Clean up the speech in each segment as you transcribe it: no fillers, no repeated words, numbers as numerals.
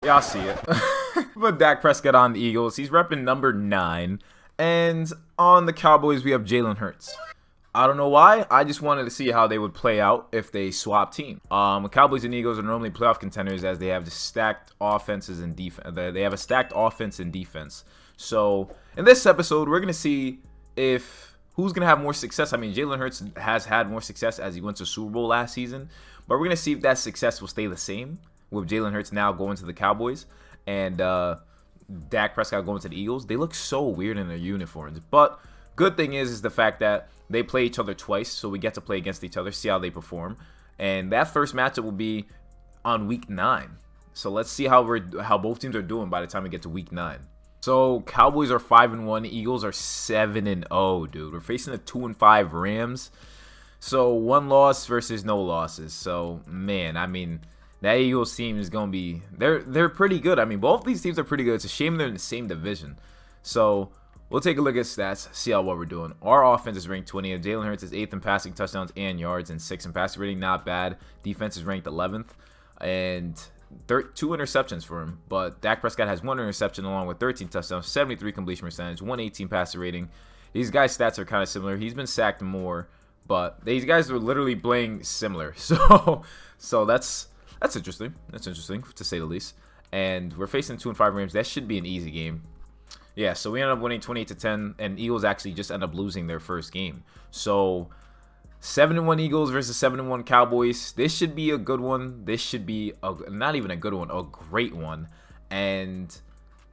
Y'all see it. But Dak Prescott on the Eagles. He's repping number 9. And on the Cowboys, we have Jalen Hurts. I don't know why. I just wanted to see how they would play out if they swap team. Cowboys and Eagles are normally playoff contenders as they have the stacked offenses and defense. They have a stacked offense and defense. So in this episode, we're gonna see if who's gonna have more success. I mean, Jalen Hurts has had more success as he went to Super Bowl last season, but we're gonna see if that success will stay the same with Jalen Hurts now going to the Cowboys and Dak Prescott going to the Eagles. They look so weird in their uniforms, but good thing is the fact that they play each other twice, so we get to play against each other, see how they perform. And that first matchup will be on week 9. So let's see how both teams are doing by the time we get to week 9. So Cowboys are 5-1, Eagles are 7-0, dude. We're facing the 2-5 Rams. So 1 loss versus no losses. So man, I mean, that Eagles team is gonna be they're pretty good. I mean, both these teams are pretty good. It's a shame they're in the same division. So we'll take a look at stats, see how well we're doing. Our offense is ranked 20th. Jalen Hurts is 8th in passing touchdowns and yards and 6th in passing rating. Not bad. Defense is ranked 11th. And 2 interceptions for him. But Dak Prescott has 1 interception along with 13 touchdowns, 73 completion percentage, 118 passer rating. These guys' stats are kind of similar. He's been sacked more, but these guys are literally playing similar. So that's interesting. That's interesting, to say the least. And we're facing 2-5 Rams. That should be an easy game. Yeah, so we ended up winning 28-10, and Eagles actually just end up losing their first game. So 7-1 Eagles versus 7-1 Cowboys. This should be a good one. This should be not even a good one, a great one. And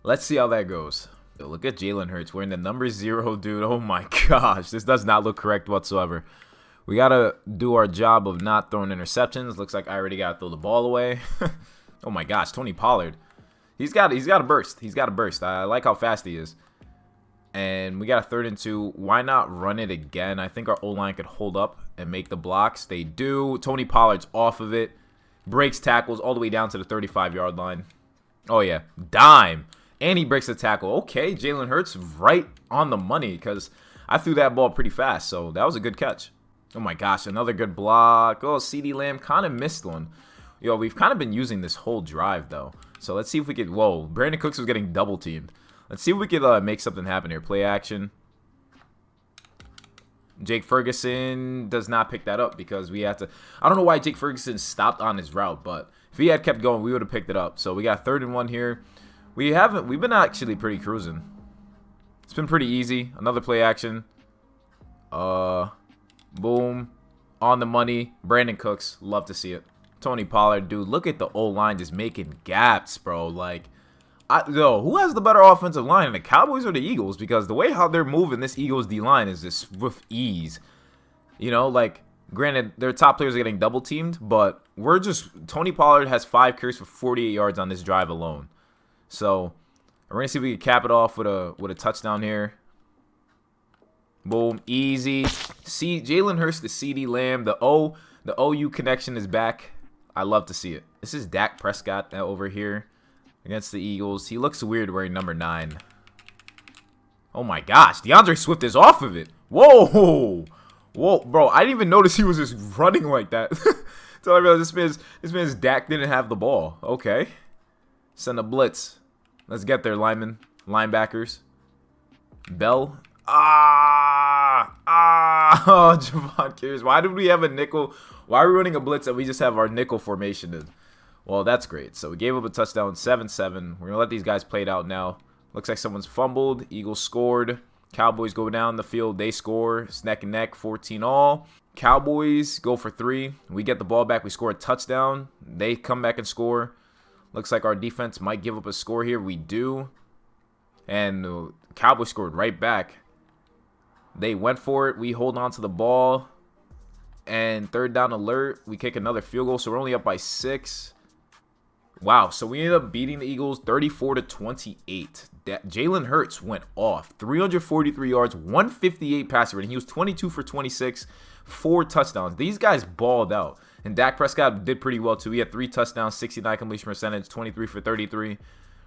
let's see how that goes. Yo, look at Jalen Hurts wearing the number 0, dude. Oh my gosh, this does not look correct whatsoever. We gotta do our job of not throwing interceptions. Looks like I already gotta throw the ball away. Oh my gosh, Tony Pollard. He's got a burst. He's got a burst. I like how fast he is. And we got a 3rd and 2. Why not run it again? I think our O-line could hold up and make the blocks. They do. Tony Pollard's off of it. Breaks tackles all the way down to the 35-yard line. Oh, yeah. Dime. And he breaks the tackle. Okay, Jalen Hurts right on the money because I threw that ball pretty fast. So that was a good catch. Oh, my gosh. Another good block. Oh, CeeDee Lamb kind of missed one. Yo, we've kind of been using this whole drive, though. So let's see if we could... Whoa, Brandon Cooks was getting double-teamed. Let's see if we could make something happen here. Play action. Jake Ferguson does not pick that up because we had to... I don't know why Jake Ferguson stopped on his route, but if he had kept going, we would have picked it up. So we got 3rd and 1 here. We've been actually pretty cruising. It's been pretty easy. Another play action. Boom. On the money. Brandon Cooks. Love to see it. Tony Pollard, dude, look at the O-line just making gaps, bro. Like, who has the better offensive line, the Cowboys or the Eagles? Because the way how they're moving this Eagles D-line is just with ease. You know, like, granted, their top players are getting double-teamed, but Tony Pollard has 5 carries for 48 yards on this drive alone. So, we're going to see if we can cap it off with a touchdown here. Boom, easy. Jalen Hurts to CeeDee Lamb. The OU connection is back. I love to see it. This is Dak Prescott over here against the Eagles. He looks weird wearing number 9. Oh my gosh. DeAndre Swift is off of it. Whoa. Whoa, bro. I didn't even notice he was just running like that. Until I realized this man's Dak didn't have the ball. Okay. Send a blitz. Let's get there, linebackers. Bell. Oh, Javon Kears. Why did we have a nickel? Why are we running a blitz and we just have our nickel formation in? Well, that's great. So we gave up a touchdown, 7-7. We're going to let these guys play it out now. Looks like someone's fumbled. Eagles scored. Cowboys go down the field. They score. It's neck and neck, 14-all. Cowboys go for 3. We get the ball back. We score a touchdown. They come back and score. Looks like our defense might give up a score here. We do. And the Cowboys scored right back. They went for it. We hold on to the ball. And 3rd down alert. We kick another field goal. So we're only up by 6. Wow. So we ended up beating the Eagles 34-28. Jalen Hurts went off. 343 yards, 158 passer rating. He was 22 for 26, 4 touchdowns. These guys balled out. And Dak Prescott did pretty well too. He had 3 touchdowns, 69 completion percentage, 23 for 33.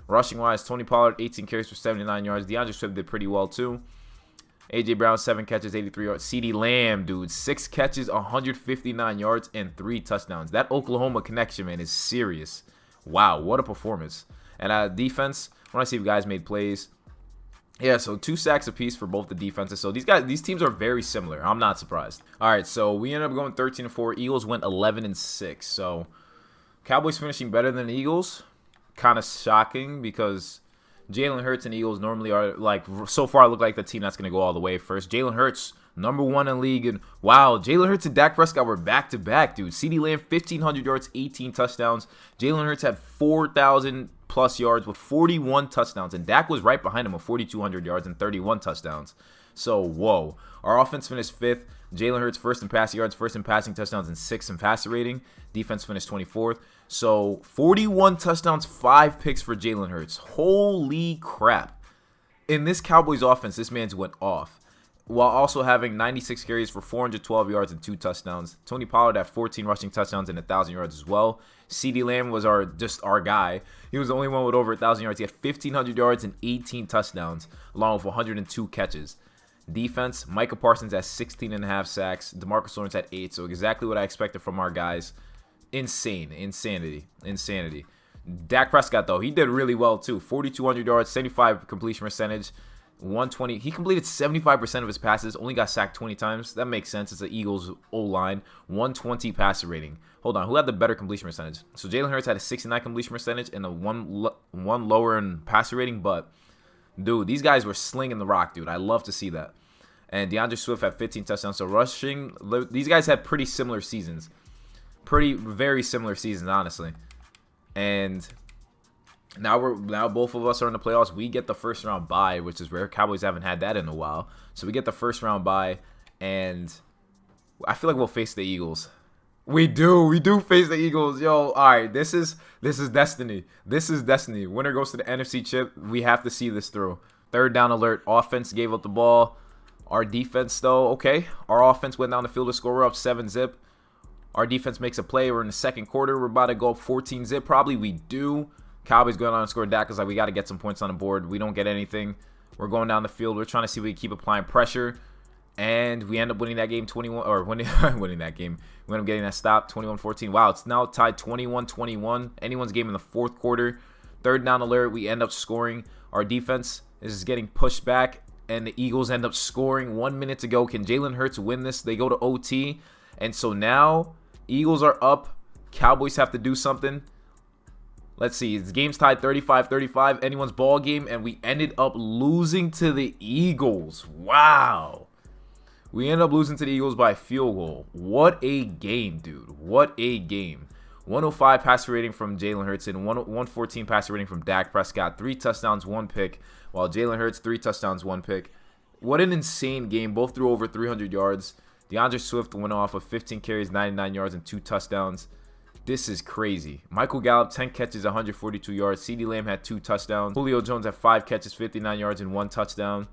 Rushing wise, Tony Pollard, 18 carries for 79 yards. DeAndre Swift did pretty well too. A.J. Brown, 7 catches, 83 yards. CeeDee Lamb, dude, 6 catches, 159 yards, and 3 touchdowns. That Oklahoma connection, man, is serious. Wow, what a performance. And defense, I want to see if guys made plays. Yeah, so 2 sacks apiece for both the defenses. So these teams are very similar. I'm not surprised. All right, so we ended up going 13-4. Eagles went 11-6. So Cowboys finishing better than the Eagles. Kind of shocking because Jalen Hurts and Eagles normally are, like, so far look like the team that's going to go all the way first. Jalen Hurts, #1 in league. And wow, Jalen Hurts and Dak Prescott were back-to-back, dude. CeeDee Lamb, 1,500 yards, 18 touchdowns. Jalen Hurts had 4,000+ yards with 41 touchdowns. And Dak was right behind him with 4,200 yards and 31 touchdowns. So, whoa. Our offense finished 5th. Jalen Hurts first in passing yards, first in passing touchdowns, and 6th in passer rating. Defense finished 24th. So 41 touchdowns, 5 picks for Jalen Hurts. Holy crap. In this Cowboys offense, this man's went off. While also having 96 carries for 412 yards and 2 touchdowns. Tony Pollard had 14 rushing touchdowns and 1,000 yards as well. CeeDee Lamb was our guy. He was the only one with over 1,000 yards. He had 1,500 yards and 18 touchdowns, along with 102 catches. Defense, Micah Parsons at 16.5 sacks. DeMarcus Lawrence at 8. So exactly what I expected from our guys. Insanity. Dak Prescott, though, he did really well, too. 4,200 yards, 75 completion percentage, 120. He completed 75% of his passes, only got sacked 20 times. That makes sense. It's the Eagles' O-line. 120 passer rating. Hold on, who had the better completion percentage? So Jalen Hurts had a 69 completion percentage and a one lower in passer rating, but, dude, these guys were slinging the rock, dude. I love to see that. And DeAndre Swift had 15 touchdowns. So rushing, these guys had pretty similar seasons. Very similar seasons, honestly. And now both of us are in the playoffs. We get the first round bye, which is rare. Cowboys haven't had that in a while. So we get the first round bye, and I feel like we'll face the Eagles. We do face the Eagles. Yo, all right, this is destiny. This is destiny. Winner goes to the NFC chip. We have to see this through. 3rd down alert. Offense gave up the ball. Our defense, though, okay. Our offense went down the field to score. We're up 7-zip. Our defense makes a play. We're in the 2nd quarter. We're about to go up 14-zip probably. We do. Cowboys going on and score. Dak is like, we got to get some points on the board. We don't get anything. We're going down the field. We're trying to see if we can keep applying pressure. And we end up winning that game 21, or winning that game. We end up getting that stop 21-14. Wow, it's now tied 21-21. Anyone's game in the 4th quarter. 3rd down alert. We end up scoring. Our defense is getting pushed back, and the Eagles end up scoring. 1 minute to go. Can Jalen Hurts win this? They go to OT. And so now Eagles are up. Cowboys have to do something. Let's see. The game's tied 35-35. Anyone's ball game. And we ended up losing to the Eagles. Wow. We ended up losing to the Eagles by a field goal. What a game, dude. What a game. 105 passer rating from Jalen Hurts and 114 passer rating from Dak Prescott. 3 touchdowns, 1 pick. While Jalen Hurts, 3 touchdowns, 1 pick. What an insane game. Both threw over 300 yards. DeAndre Swift went off with 15 carries, 99 yards, and 2 touchdowns. This is crazy. Michael Gallup, 10 catches, 142 yards. CeeDee Lamb had 2 touchdowns. Julio Jones had 5 catches, 59 yards, and 1 touchdown.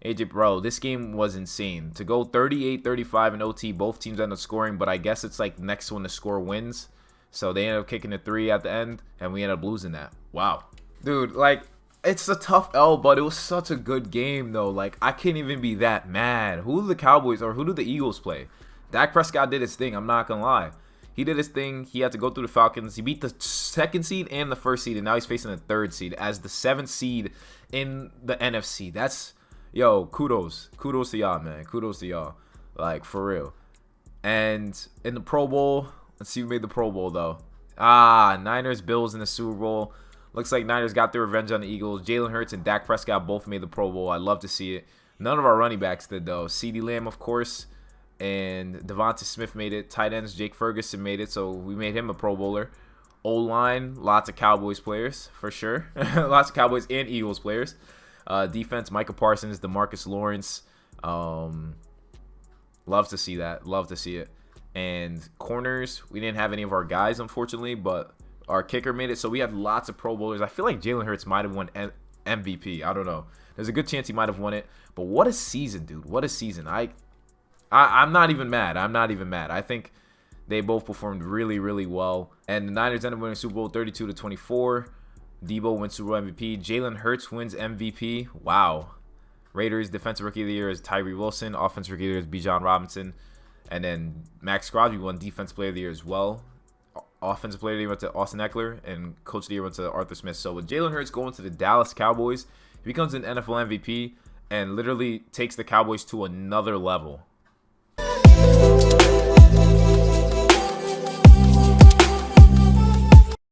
AJ, bro, this game was insane. To go 38-35 in OT, both teams ended up scoring, but I guess it's like next one to score wins. So they ended up kicking a 3 at the end, and we ended up losing that. Wow. Dude, like, it's a tough L, but it was such a good game, though. Like, I can't even be that mad. Who do the Cowboys or who do the Eagles play? Dak Prescott did his thing. I'm not going to lie. He did his thing. He had to go through the Falcons. He beat the 2nd seed and the 1st seed, and now he's facing the 3rd seed as the 7th seed in the NFC. That's, yo, kudos. Kudos to y'all, man. Kudos to y'all. Like, for real. And in the Pro Bowl, let's see who made the Pro Bowl, though. Niners, Bills in the Super Bowl. Looks like Niners got their revenge on the Eagles. Jalen Hurts and Dak Prescott both made the Pro Bowl. I love to see it. None of our running backs did, though. CeeDee Lamb, of course, and Devonta Smith made it. Tight ends, Jake Ferguson made it, so we made him a Pro Bowler. O-line, lots of Cowboys players, for sure. Lots of Cowboys and Eagles players. Defense, Micah Parsons, DeMarcus Lawrence. Love to see that. Love to see it. And corners, we didn't have any of our guys, unfortunately, but our kicker made it. So we had lots of Pro Bowlers. I feel like Jalen Hurts might have won MVP. I don't know. There's a good chance he might have won it. But what a season, dude. What a season. I'm not even mad. I'm not even mad. I think they both performed really, really well. And the Niners ended up winning Super Bowl 32-24. Debo wins Super Bowl MVP. Jalen Hurts wins MVP. Wow. Raiders Defensive Rookie of the Year is Tyree Wilson. Offensive Rookie of the Year is Bijan Robinson. And then Max Crosby won Defensive Player of the Year as well. Offensive Player of the Year went to Austin Eckler, and Coach of the Year went to Arthur Smith. So with Jalen Hurts going to the Dallas Cowboys, he becomes an NFL MVP and literally takes the Cowboys to another level.